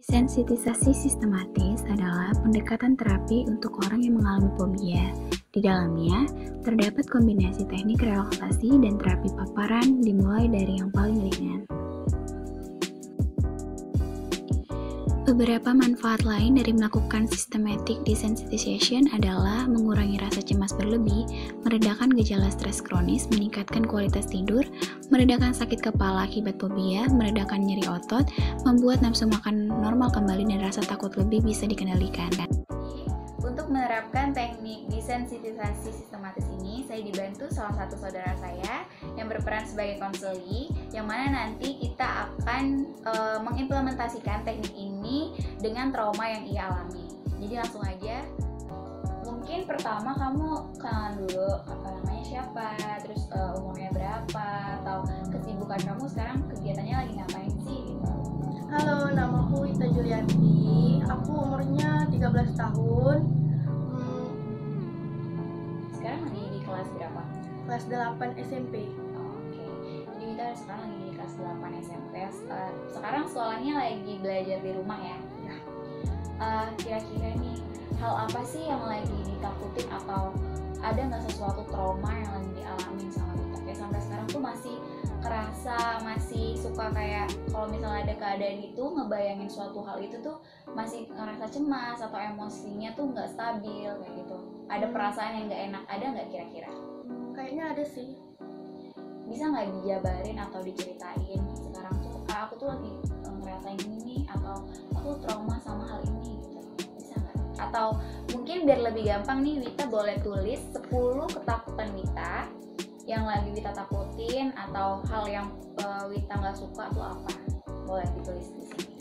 Sensitisasi sistematis adalah pendekatan terapi untuk orang yang mengalami fobia. Di dalamnya, terdapat kombinasi teknik relaksasi dan terapi paparan dimulai dari yang paling ringan. Beberapa manfaat lain dari melakukan systematic desensitization adalah mengurangi rasa cemas berlebih, meredakan gejala stres kronis, meningkatkan kualitas tidur, meredakan sakit kepala akibat fobia, meredakan nyeri otot, membuat nafsu makan normal kembali dan rasa takut lebih bisa dikendalikan. Untuk menerapkan teknik desensitisasi sistematis ini, saya dibantu salah satu saudara saya yang berperan sebagai konseli, yang mana nanti kita akan mengimplementasikan teknik ini dengan trauma yang ia alami. Jadi langsung aja, mungkin pertama kamu kenalan dulu, apa namanya siapa, terus umurnya berapa, atau kesibukan kamu sekarang kegiatannya lagi ngapain sih gitu. Halo, namaku Ita Julianti. Aku umurnya 13 tahun. Sekarang lagi di kelas berapa? Kelas 8 SMP. Oke. Jadi Wita sekarang lagi di kelas 8 SMP. Sekarang sekolahnya lagi belajar di rumah ya? Kira-kira nih, hal apa sih yang lagi ditakutin atau ada nggak sesuatu trauma yang lagi dialamin sama Wita? Kayak sampai sekarang tuh masih kerasa, masih suka kayak kalau misalnya ada keadaan itu ngebayangin suatu hal itu tuh masih ngerasa cemas atau emosinya tuh nggak stabil kayak gitu. Ada perasaan yang nggak enak, ada nggak kira-kira? Kayaknya ada sih. Bisa nggak dijabarin atau diceritain sekarang tuh aku tuh lagi ngerasain ini nih, atau aku trauma sama hal ini gitu, bisa nggak? Atau mungkin biar lebih gampang nih, Wita boleh tulis 10 ketakutan Wita yang lagi Wita takutin atau hal yang Wita nggak suka tuh apa, boleh ditulis di sini.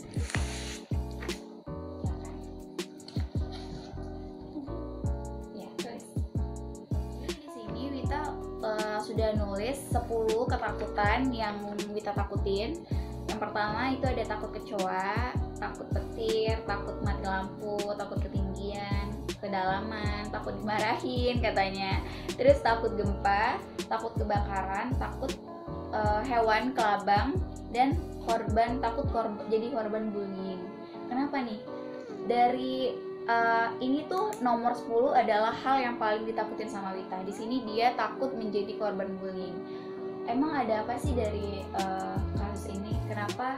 Ya, tulis. Jadi di sini Wita sudah nulis 10 ketakutan yang Wita takutin. Yang pertama itu ada takut kecoa, takut petir, takut mati lampu, takut ketinggian, kedalaman, takut dimarahin katanya. Terus takut gempa, takut kebakaran, takut hewan kelabang, dan jadi korban bullying. Kenapa nih? Dari ini tuh nomor 10 adalah hal yang paling ditakutin sama Wita. Di sini dia takut menjadi korban bullying. Emang ada apa sih dari kasus ini? Kenapa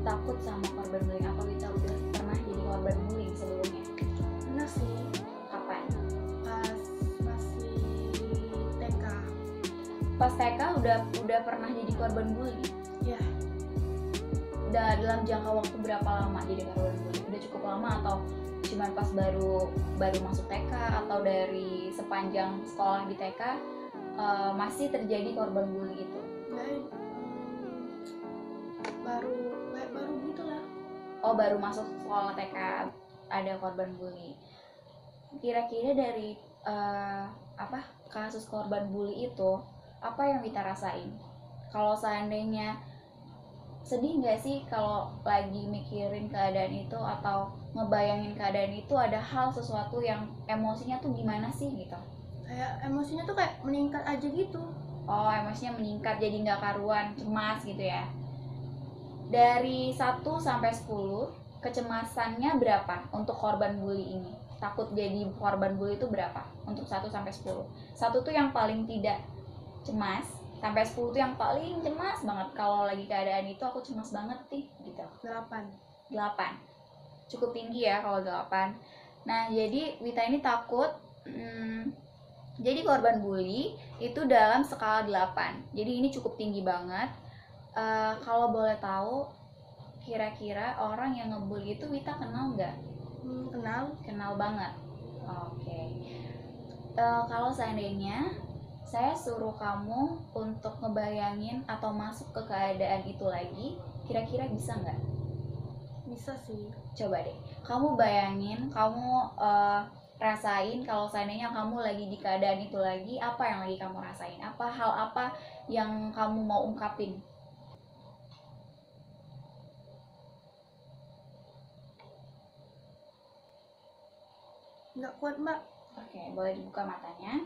takut sama korban bullying? Apa Wita udah pernah jadi korban bullying sebelumnya? Pernah sih. Kapan? Pas masih TK. Pas TK udah pernah jadi korban bullying? Ya. Dalam jangka waktu berapa lama jadi korban bullying? Udah cukup lama atau cuma pas baru masuk TK, atau dari sepanjang sekolah di TK masih terjadi korban bullying itu? Baru gitu lah. Oh, baru masuk sekolah TK ada korban bully. Kira-kira dari kasus korban bully itu apa yang Wita rasain? Kalau seandainya sedih nggak sih kalau lagi mikirin keadaan itu atau ngebayangin keadaan itu, ada hal sesuatu yang emosinya tuh gimana sih gitu? Kayak emosinya tuh kayak meningkat aja gitu. Oh, emosinya meningkat jadi nggak karuan, cemas gitu ya. Dari 1 sampai 10, kecemasannya berapa untuk korban bully ini? Takut jadi korban bully itu berapa? Untuk 1 sampai 10. 1 tuh yang paling tidak cemas, sampai 10 tuh yang paling cemas banget. Kalau lagi keadaan itu aku cemas banget nih gitu. 8. Cukup tinggi ya kalau 8. Nah, jadi Wita ini takut jadi korban bully itu dalam skala 8. Jadi ini cukup tinggi banget. Kalau boleh tahu, kira-kira orang yang ngebully itu Wita kenal nggak? Kenal banget. Oke. Kalau seandainya saya suruh kamu untuk ngebayangin atau masuk ke keadaan itu lagi, kira-kira bisa nggak? Bisa sih. Coba deh, kamu bayangin, kamu rasain kalau seandainya kamu lagi di keadaan itu lagi, apa yang lagi kamu rasain? Hal apa yang kamu mau ungkapin? Nggak kuat, Mbak. Oke, boleh dibuka matanya.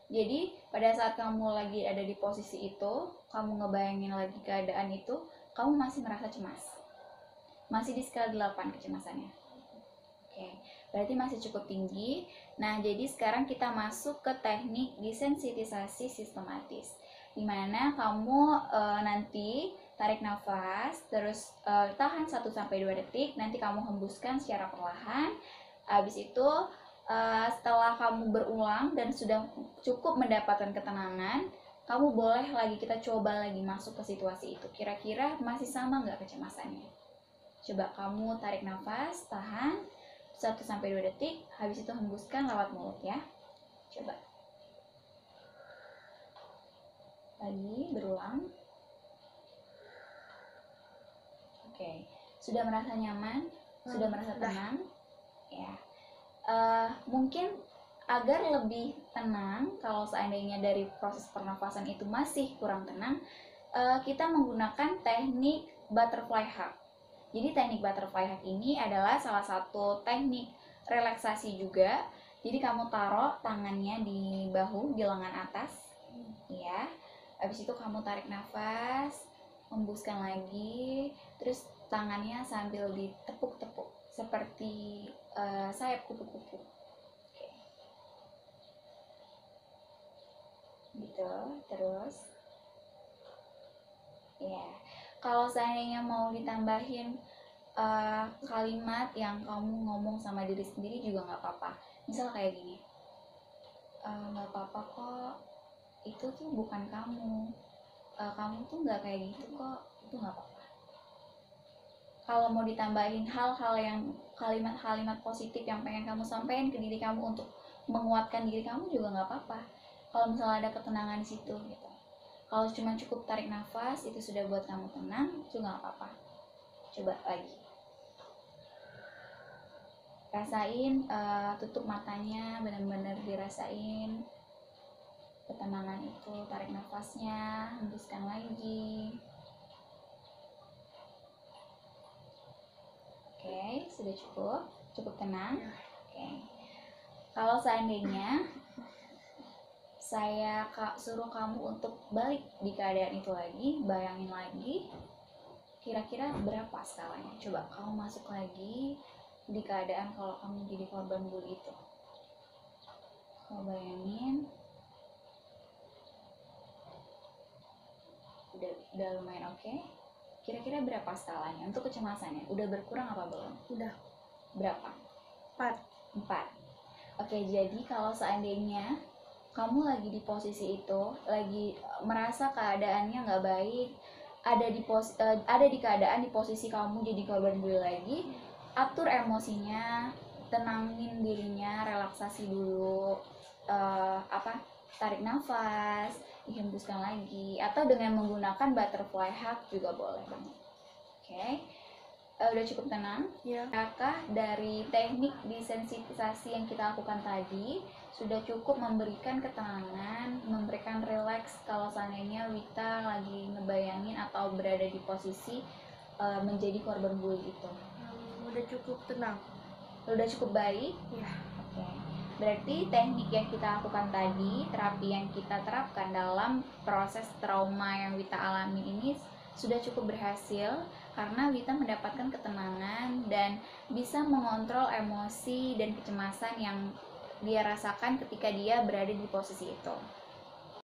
Jadi pada saat kamu lagi ada di posisi itu, kamu ngebayangin lagi keadaan itu, kamu masih merasa cemas. masih di skala 8 kecemasannya. Oke, berarti masih cukup tinggi. Nah, jadi sekarang kita masuk ke teknik desensitisasi sistematis, dimana kamu nanti tarik nafas, terus tahan 1-2 detik, nanti kamu hembuskan secara perlahan. Habis itu setelah kamu berulang dan sudah cukup mendapatkan ketenangan, kamu boleh lagi, kita coba lagi masuk ke situasi itu. Kira-kira masih sama nggak kecemasannya? Coba kamu tarik nafas, tahan 1-2 detik, habis itu hembuskan lewat mulut ya. Coba. Lagi, berulang. Oke, sudah merasa nyaman? Sudah merasa tenang? Ya. Mungkin agar lebih tenang, kalau seandainya dari proses pernafasan itu masih kurang tenang, kita menggunakan teknik butterfly hug. Jadi teknik butterfly hug ini adalah salah satu teknik relaksasi juga. Jadi kamu taruh tangannya di bahu, di lengan atas, ya. Habis itu kamu tarik nafas, hembuskan lagi, terus tangannya sambil ditepuk-tepuk seperti sayap kupu-kupu. Oke. Gitu, terus. Ya. Kalau seandainya mau ditambahin kalimat yang kamu ngomong sama diri sendiri juga nggak apa-apa. Misal kayak gini, nggak apa-apa kok, itu tuh bukan kamu, kamu tuh nggak kayak gitu kok, itu nggak apa-apa. Kalau mau ditambahin hal-hal yang kalimat-kalimat positif yang pengen kamu sampaikan ke diri kamu untuk menguatkan diri kamu juga nggak apa-apa. Kalau misalnya ada ketenangan di situ gitu. Kalau cuma cukup tarik nafas itu sudah buat kamu tenang, itu nggak apa-apa. Coba lagi. Rasain, tutup matanya, benar-benar dirasain ketenangan itu. Tarik nafasnya, hembuskan lagi. Oke, sudah cukup tenang. Oke. Kalau seandainya saya suruh kamu untuk balik di keadaan itu lagi, bayangin lagi, kira-kira berapa skalanya? Coba kamu masuk lagi di keadaan kalau kamu jadi korban bully itu. Kamu bayangin, udah lumayan oke. Kira-kira berapa skalanya untuk kecemasannya? Udah berkurang apa belum? Udah. Berapa? 4. Oke, jadi kalau seandainya kamu lagi di posisi itu, lagi merasa keadaannya nggak baik, ada di keadaan di posisi kamu jadi korban bully lagi, atur emosinya, tenangin dirinya, relaksasi dulu, tarik nafas, dihembuskan lagi, atau dengan menggunakan butterfly hug juga boleh banget. Oke. Udah cukup tenang? Ya. Apakah dari teknik desensitisasi yang kita lakukan tadi sudah cukup memberikan ketenangan, memberikan rileks kalau seandainya Wita lagi ngebayangin atau berada di posisi menjadi korban bully itu? Udah cukup tenang. Udah cukup baik? Ya. Oke. Berarti teknik yang kita lakukan tadi, terapi yang kita terapkan dalam proses trauma yang Wita alami ini sudah cukup berhasil karena Wita mendapatkan ketenangan dan bisa mengontrol emosi dan kecemasan yang dia rasakan ketika dia berada di posisi itu.